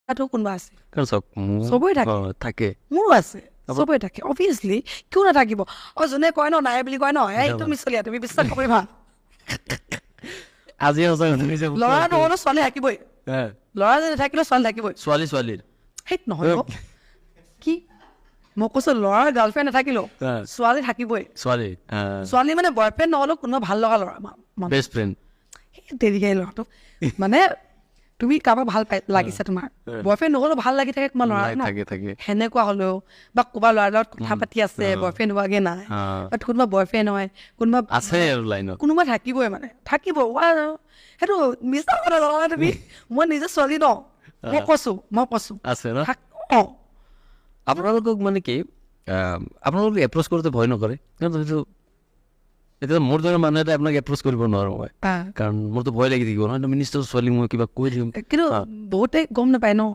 কোনোবা আছে কাৰণ চাওক চবৰে থাকে থাকে মোৰো আছে চবৰে থাকে অভিয়াছলি কিয় নাথাকিব যোনে কয় ন নাই বুলি কয় ন এই তুমি চলিয়া তুমি বিশ্বাস নকৰিবা আজি সঁচা কথা কৈছে ল'ৰা নহ'লেও ছোৱালী থাকিবই ল'ৰা যদি নাথাকিলেও ছোৱালী থাকিবই ছোৱালীৰ সেই নহয় কি মই কৈছো ল'ৰাৰ গাৰ্লফ্ৰেণ্ড নাথাকিলেও ছোৱালী থাকিবই ছোৱালী মানে বয়ফ্ৰেণ্ড নহ'লেও কোনোবা ভাল লগা ল'ৰা বেষ্ট ফ্ৰেণ্ড সেই দেৰিকাই ল'ৰাটো মানে তুমি কাৰোবাক ভাল পাই লাগিছে তোমাৰ বয়ফ্ৰেণ্ড নহ'লেও ভাল লাগি থাকে তোমাৰ ল'ৰা থাকে সেনেকুৱা হ'লেও বা কোনোবা ল'ৰাৰ লগত কথা পাতি আছে বয়ফ্ৰেণ্ড হোৱাগে নাই বাট কোনোবা বয়ফ্ৰেণ্ড হয় কোনোবা আছে আৰু লাইনত কোনোবা থাকিবই মানে থাকিব সেইটো মিছা কথা নহয় তুমি মই নিজে ছোৱালী ন মই কৈছো আছে ন আপোনালোকক মানে কি আপোনালোক এপ্ৰ'চ কৰোঁতে ভয় নকৰে কাৰণ সেইটো এতিয়া মোৰ দৰে মানুহ এটা আপোনাক এপ্ৰ'চ কৰিব নোৱাৰোঁ মই কাৰণ মোৰতো ভয় লাগি থাকিব নহয় নিশ্চয় ছোৱালী মই কিবা কৈ দিম কিন্তু বহুতে গম নাপায় ন